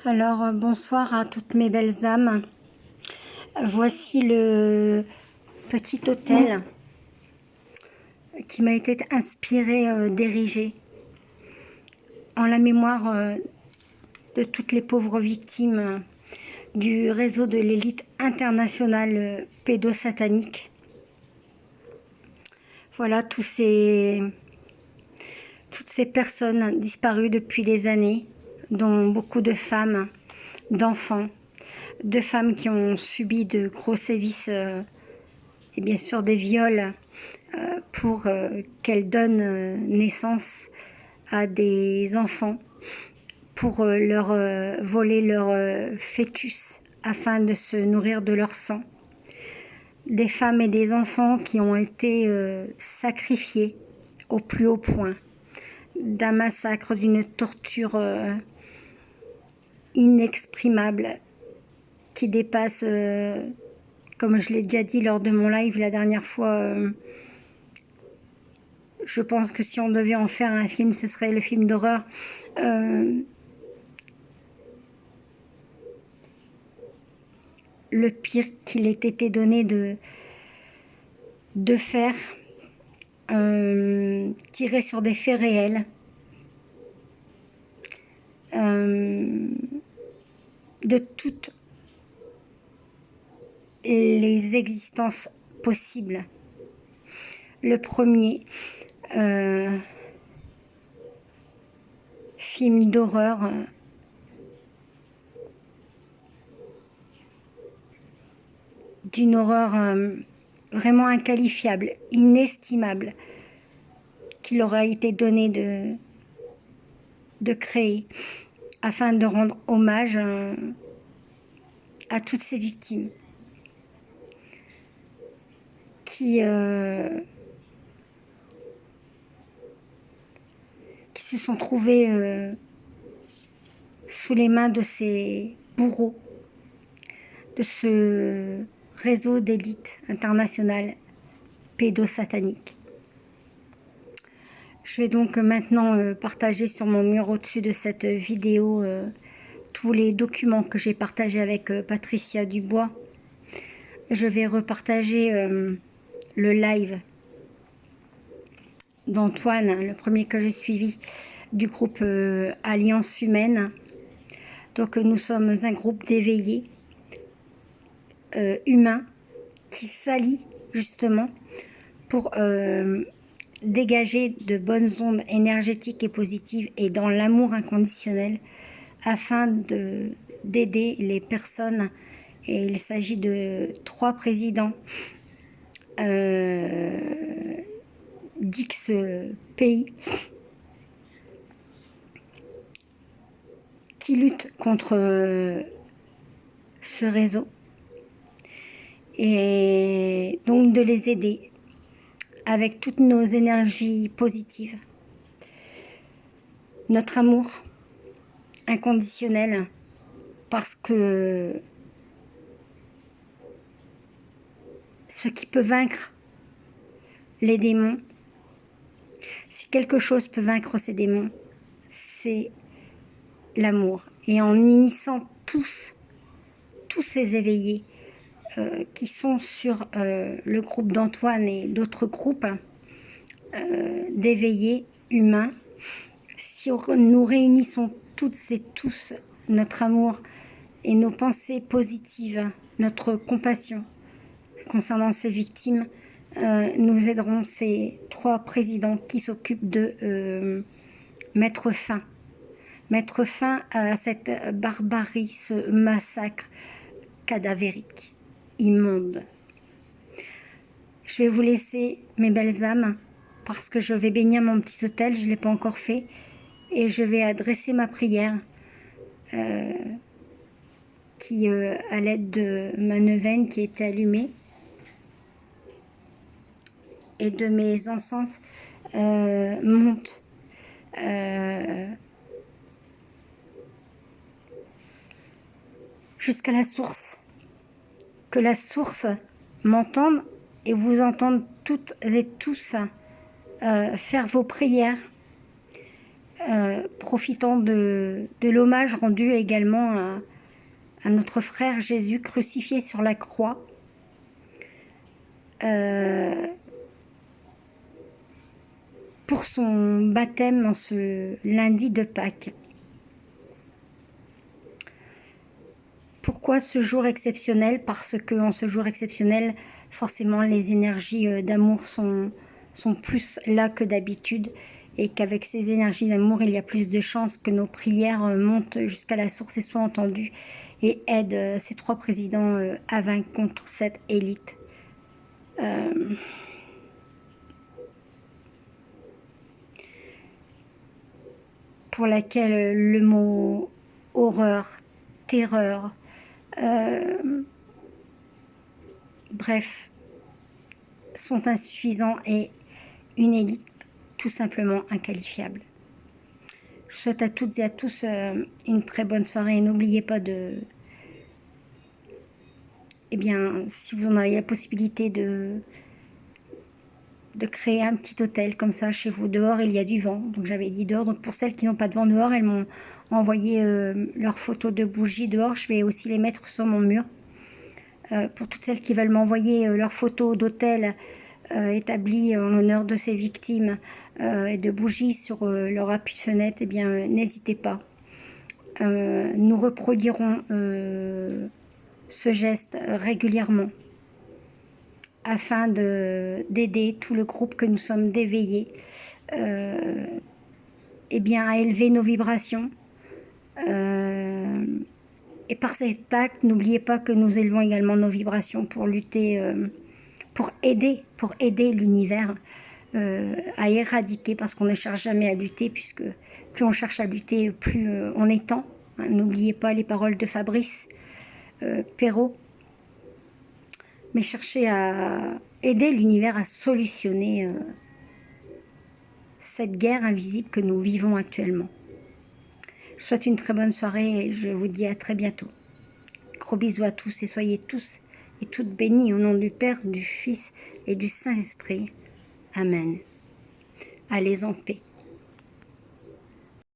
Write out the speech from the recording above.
Alors, bonsoir à toutes mes belles âmes. Voici le petit hôtel qui m'a été inspiré, d'ériger en la mémoire de toutes les pauvres victimes du réseau de l'élite internationale pédosatanique. Voilà, toutes ces personnes disparues depuis des années, dont beaucoup de femmes, d'enfants, de femmes qui ont subi de gros sévices et bien sûr des viols pour qu'elles donnent naissance à des enfants, pour leur voler leur fœtus afin de se nourrir de leur sang. Des femmes et des enfants qui ont été sacrifiés au plus haut point d'un massacre, d'une torture inexprimable qui dépasse, comme je l'ai déjà dit lors de mon live la dernière fois, je pense que si on devait en faire un film, ce serait le film d'horreur. Le pire qu'il ait été donné de faire, tiré sur des faits réels, de toutes les existences possibles. Le premier film d'horreur d'une horreur vraiment inqualifiable, inestimable, qu'il aura été donné de créer afin de rendre hommage à toutes ces victimes qui se sont trouvées sous les mains de ces bourreaux, de ce réseau d'élite internationale pédosatanique. Je vais donc maintenant partager sur mon mur au-dessus de cette vidéo tous les documents que j'ai partagés avec Patricia Dubois. Je vais repartager le live d'Antoine, le premier que j'ai suivi du groupe Alliance Humaine. Donc nous sommes un groupe d'éveillés humains qui s'allient justement pour dégager de bonnes ondes énergétiques et positives et dans l'amour inconditionnel afin d'aider les personnes. Et il s'agit de 3 présidents d'X pays qui luttent contre ce réseau, et donc de les aider avec toutes nos énergies positives, notre amour inconditionnel, parce que ce qui peut vaincre les démons, si quelque chose peut vaincre ces démons, c'est l'amour. Et en unissant tous ces éveillés qui sont sur le groupe d'Antoine et d'autres groupes d'éveillés humains, si nous réunissons toutes et tous notre amour et nos pensées positives, notre compassion concernant ces victimes, nous aiderons ces 3 présidents qui s'occupent de mettre fin à cette barbarie, ce massacre cadavérique, immonde. Je vais vous laisser, mes belles âmes, parce que je vais bénir mon petit hôtel, je ne l'ai pas encore fait, et je vais adresser ma prière qui, à l'aide de ma neuvaine qui était allumée et de mes encens, monte jusqu'à la source. Que la source m'entende et vous entende toutes et tous faire vos prières profitant de l'hommage rendu également à notre frère Jésus crucifié sur la croix. Pour son baptême en ce lundi de Pâques. Pourquoi ce jour exceptionnel? Parce qu'en ce jour exceptionnel, forcément, les énergies d'amour sont plus là que d'habitude, et qu'avec ces énergies d'amour, il y a plus de chances que nos prières montent jusqu'à la source et soient entendues et aident ces 3 présidents à vaincre contre cette élite. Pour laquelle le mot horreur, terreur, bref, sont insuffisants et une élite tout simplement inqualifiable. Je vous souhaite à toutes et à tous une très bonne soirée et n'oubliez pas de... Eh bien, si vous en avez la possibilité de créer un petit hôtel comme ça chez vous. Dehors, il y a du vent, donc j'avais dit dehors. Donc pour celles qui n'ont pas de vent dehors, elles m'ont envoyé leurs phottos de bougies dehors. Je vais aussi les mettre sur mon mur. Pour toutes celles qui veulent m'envoyer leurs photos d'hôtels établis en l'honneur de ces victimes et de bougies sur leur appui de fenêtre, eh bien n'hésitez pas. Nous reproduirons ce geste régulièrement, afin d'aider tout le groupe que nous sommes d'éveillés eh bien, à élever nos vibrations. Et par cet acte, n'oubliez pas que nous élevons également nos vibrations pour lutter, pour aider l'univers à éradiquer, parce qu'on ne cherche jamais à lutter, puisque plus on cherche à lutter, plus on étend. Hein, n'oubliez pas les paroles de Fabrice Perrault. Mais chercher à aider l'univers à solutionner cette guerre invisible que nous vivons actuellement. Je vous souhaite une très bonne soirée et je vous dis à très bientôt. Gros bisous à tous et soyez tous et toutes bénis au nom du Père, du Fils et du Saint-Esprit. Amen. Allez en paix.